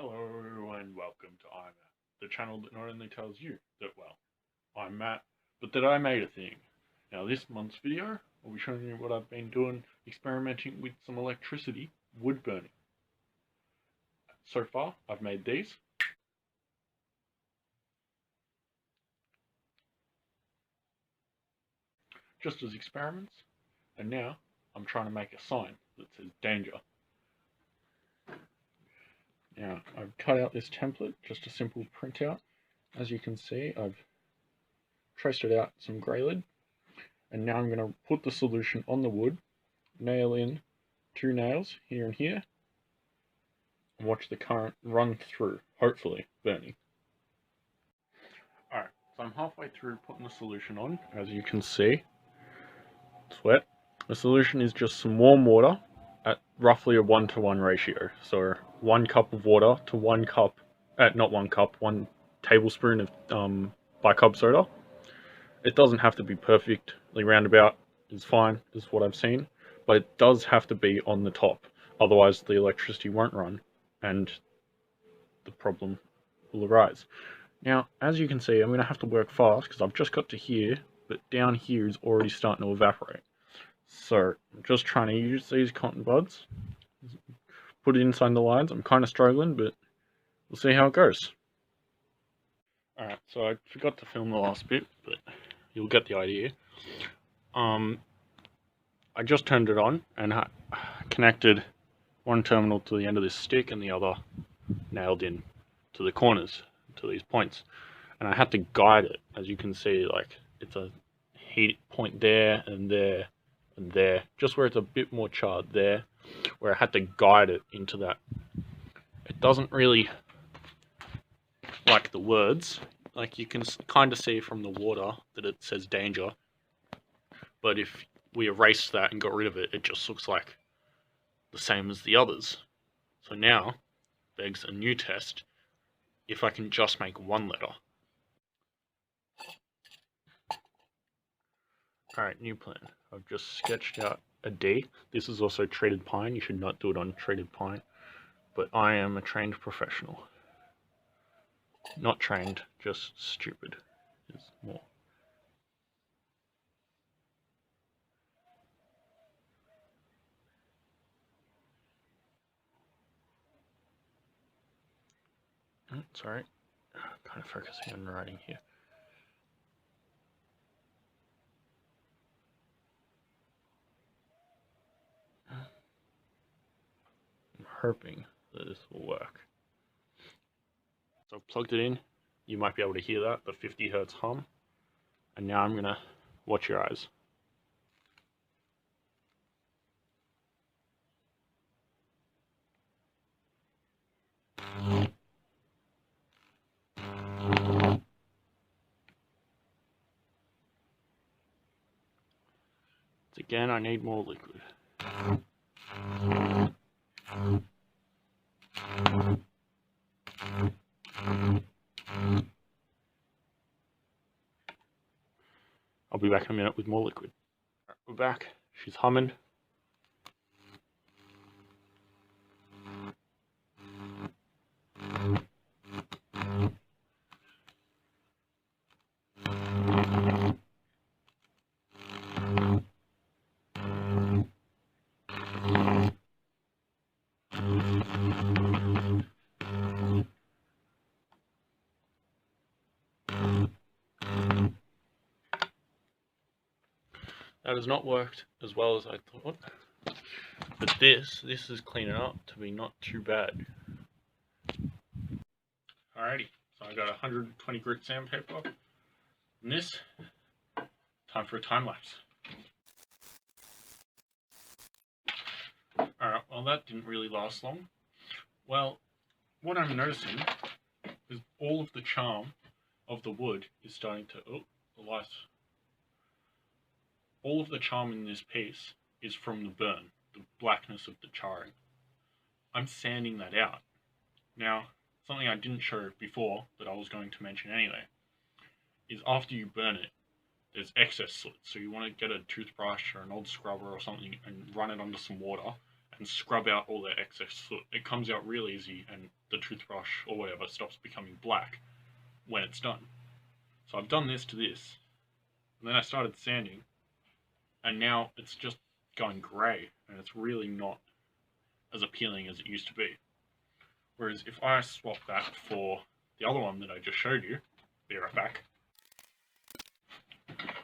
Hello and welcome to i.made, the channel that not only tells you that, well, I'm Matt, but that I made a thing. Now this month's video, I'll be showing you what I've been doing, experimenting with some electricity, wood burning. So far, I've made these. Just as experiments, and now I'm trying to make a sign that says danger. Now, I've cut out this template, just a simple printout. As you can see, I've traced it out some grey lid, and now I'm going to put the solution on the wood, nail in 2 nails here and here, and watch the current run through, hopefully burning. Alright, so I'm halfway through putting the solution on. As you can see, it's wet. The solution is just some warm water at roughly a 1-to-1 ratio. So 1 cup of water to 1 cup, not 1 cup, 1 tablespoon of bicarb soda. It doesn't have to be perfectly roundabout, it's fine, is what I've seen, but it does have to be on the top, otherwise the electricity won't run and the problem will arise. Now, as you can see, I'm going to have to work fast because I've just got to here, but down here is already starting to evaporate. So, I'm just trying to use these cotton buds, put it inside the lines. I'm kind of struggling, but we'll see how it goes. Alright, so I forgot to film the last bit, but you'll get the idea. I just turned it on and connected one terminal to the end of this stick and the other nailed in to the corners, to these points. And I had to guide it, as you can see, like it's a heat point there and there and there, just where it's a bit more charred there, where I had to guide it into that. It doesn't really like the words, like you can kind of see from the water that it says danger, but if we erase that and got rid of it, it just looks like the same as the others. So now begs a new test, if I can just make one letter. Alright, new plan. I've just sketched out a D. This is also treated pine. You should not do it on treated pine, but I am a trained professional. Not trained, just stupid is more. Sorry, kind of focusing on writing here. I'm hoping that this will work. So I've plugged it in. You might be able to hear that, the 50 Hertz hum. And now I'm gonna watch your eyes. Again, I need more liquid. I'll be back in a minute with more liquid. Right, we're back. She's humming. That has not worked as well as I thought, but this is cleaning up to be not too bad. Alrighty, so I got 120 grit sandpaper, and this, time for a time lapse. Alright, well that didn't really last long. Well, what I'm noticing is all of the charm of the wood is starting to, oh, the lights. All of the charm in this piece is from the burn, the blackness of the charring. I'm sanding that out. Now, something I didn't show before that I was going to mention anyway, is after you burn it, there's excess soot. So you want to get a toothbrush or an old scrubber or something and run it under some water and scrub out all the excess soot. It comes out real easy, and the toothbrush or whatever stops becoming black when it's done. So I've done this to this, and then I started sanding, and now it's just going grey, and it's really not as appealing as it used to be. Whereas if I swap that for the other one that I just showed you, be right back.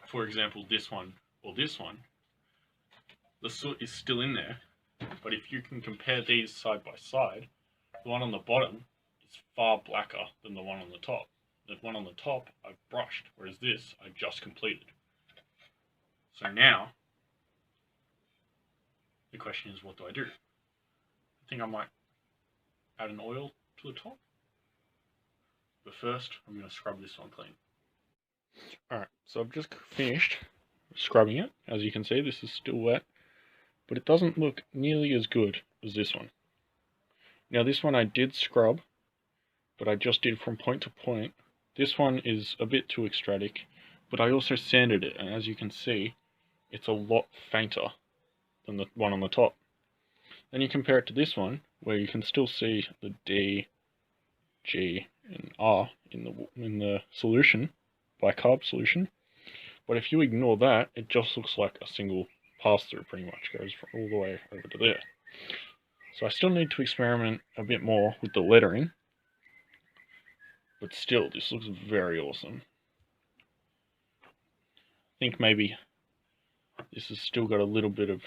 For example, this one or this one, the soot is still in there, but if you can compare these side by side, the one on the bottom is far blacker than the one on the top. The one on the top I've brushed, whereas this I just completed. So now, the question is, what do I do? I think I might add an oil to the top. But first, I'm going to scrub this one clean. Alright, so I've just finished scrubbing it. As you can see, this is still wet, but it doesn't look nearly as good as this one. Now this one I did scrub, but I just did from point to point. This one is a bit too extratic, but I also sanded it, and as you can see, it's a lot fainter than the one on the top. Then you compare it to this one, where you can still see the D, G, and R in the solution, bicarb solution. But if you ignore that, it just looks like a single pass-through, pretty much goes all the way over to there. So I still need to experiment a bit more with the lettering, but still, this looks very awesome. I think maybe this has still got a little bit of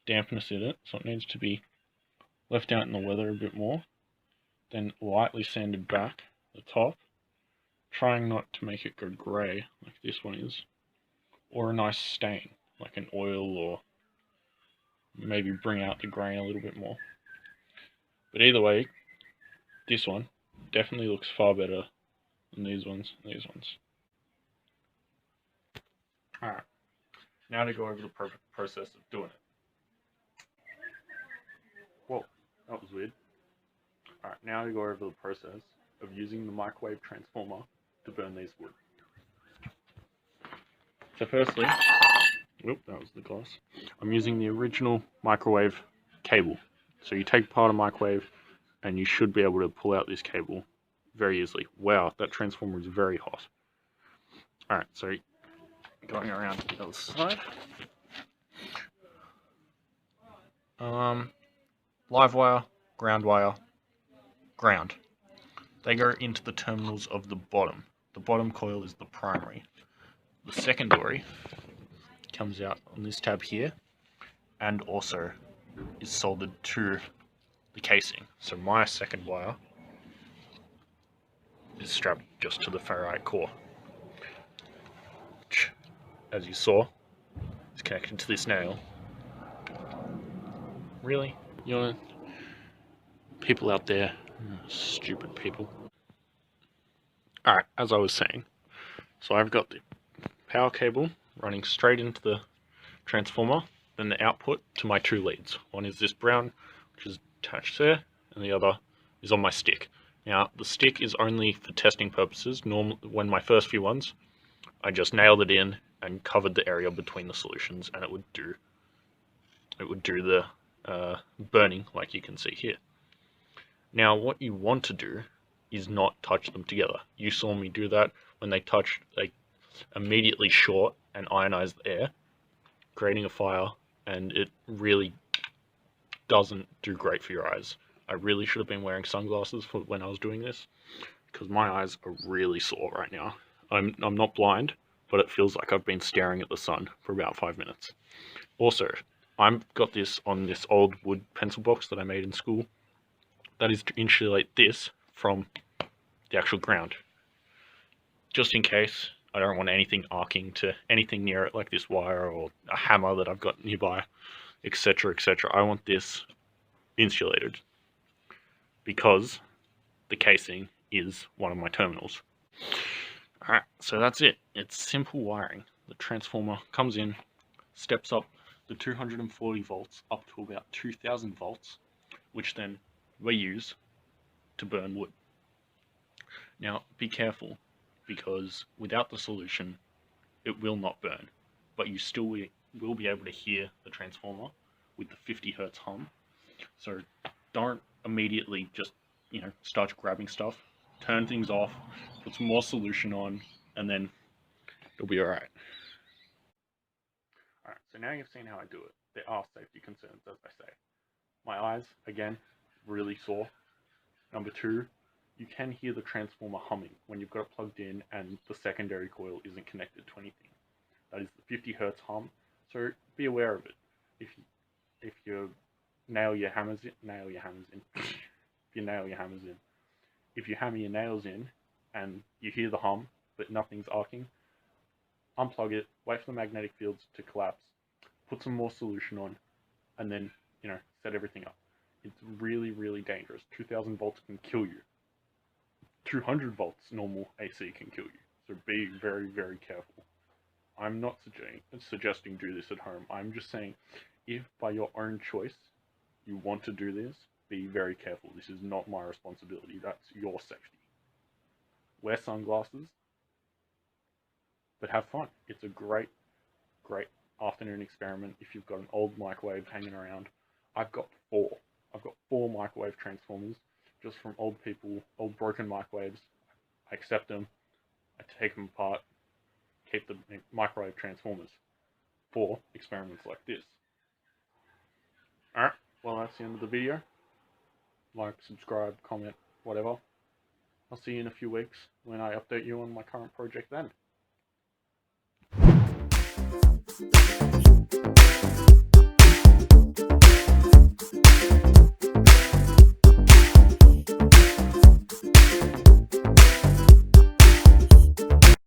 dampness in it, so it needs to be left out in the weather a bit more, then lightly sanded back the top, trying not to make it go grey like this one is, or a nice stain like an oil, or maybe bring out the grain a little bit more. But either way, this one definitely looks far better than these ones and these ones. Alright, now to go over the process of doing it. Whoa, that was weird. Alright, now to go over the process of using the microwave transformer to burn these wood. So firstly, that was the glass. I'm using the original microwave cable. So you take apart a microwave and you should be able to pull out this cable very easily. Wow, that transformer is very hot. Alright, so going around to the other side. Live wire, ground. They go into the terminals of the bottom. The bottom coil is the primary. The secondary comes out on this tab here, and also is soldered to the casing. So my second wire is strapped just to the ferrite core, which, as you saw, is connected to this nail. Really? You know, people out there, stupid people. Alright, as I was saying, so I've got the power cable running straight into the transformer, then the output to my two leads. One is this brown, which is attached there, and the other is on my stick. Now, the stick is only for testing purposes. Normally, when my first few ones, I just nailed it in and covered the area between the solutions, and it would do the burning, like you can see here. Now, what you want to do is not touch them together. You saw me do that. When they touched, they immediately short and ionize the air, creating a fire, and it really doesn't do great for your eyes. I really should have been wearing sunglasses for when I was doing this, because my eyes are really sore right now. I'm not blind, but it feels like I've been staring at the sun for about 5 minutes. Also, I've got this on this old wood pencil box that I made in school. That is to insulate this from the actual ground. Just in case, I don't want anything arcing to anything near it, like this wire or a hammer that I've got nearby, etc, etc. I want this insulated, because the casing is one of my terminals. Alright, so that's it. It's simple wiring. The transformer comes in, steps up the 240 volts up to about 2000 volts, which then we use to burn wood. Now, be careful, because without the solution, it will not burn, but you still will be able to hear the transformer, with the 50 hertz hum. So don't immediately just, start grabbing stuff. Turn things off, put some more solution on, and then it'll be alright. Alright, so now you've seen how I do it. There are safety concerns, as I say. My eyes, again, really sore. Number two, you can hear the transformer humming when you've got it plugged in and the secondary coil isn't connected to anything. That is the 50 hertz hum, so be aware of it. If you nail your hammers in, if you nail your hammers in, if you hammer your nails in and you hear the hum but nothing's arcing, unplug it, wait for the magnetic fields to collapse, put some more solution on, and then, set everything up. It's really, really dangerous. 2000 volts can kill you. 200 volts normal AC can kill you. So be very, very careful. I'm not suggesting do this at home. I'm just saying, if by your own choice you want to do this, be very careful. This is not my responsibility. That's your safety. Wear sunglasses, but have fun. It's a great, great afternoon experiment if you've got an old microwave hanging around. I've got four microwave transformers just from old broken microwaves. I accept them, I take them apart, keep the microwave transformers for experiments like this. Alright, well that's the end of the video. Like, subscribe, comment, whatever. I'll see you in a few weeks when I update you on my current project then.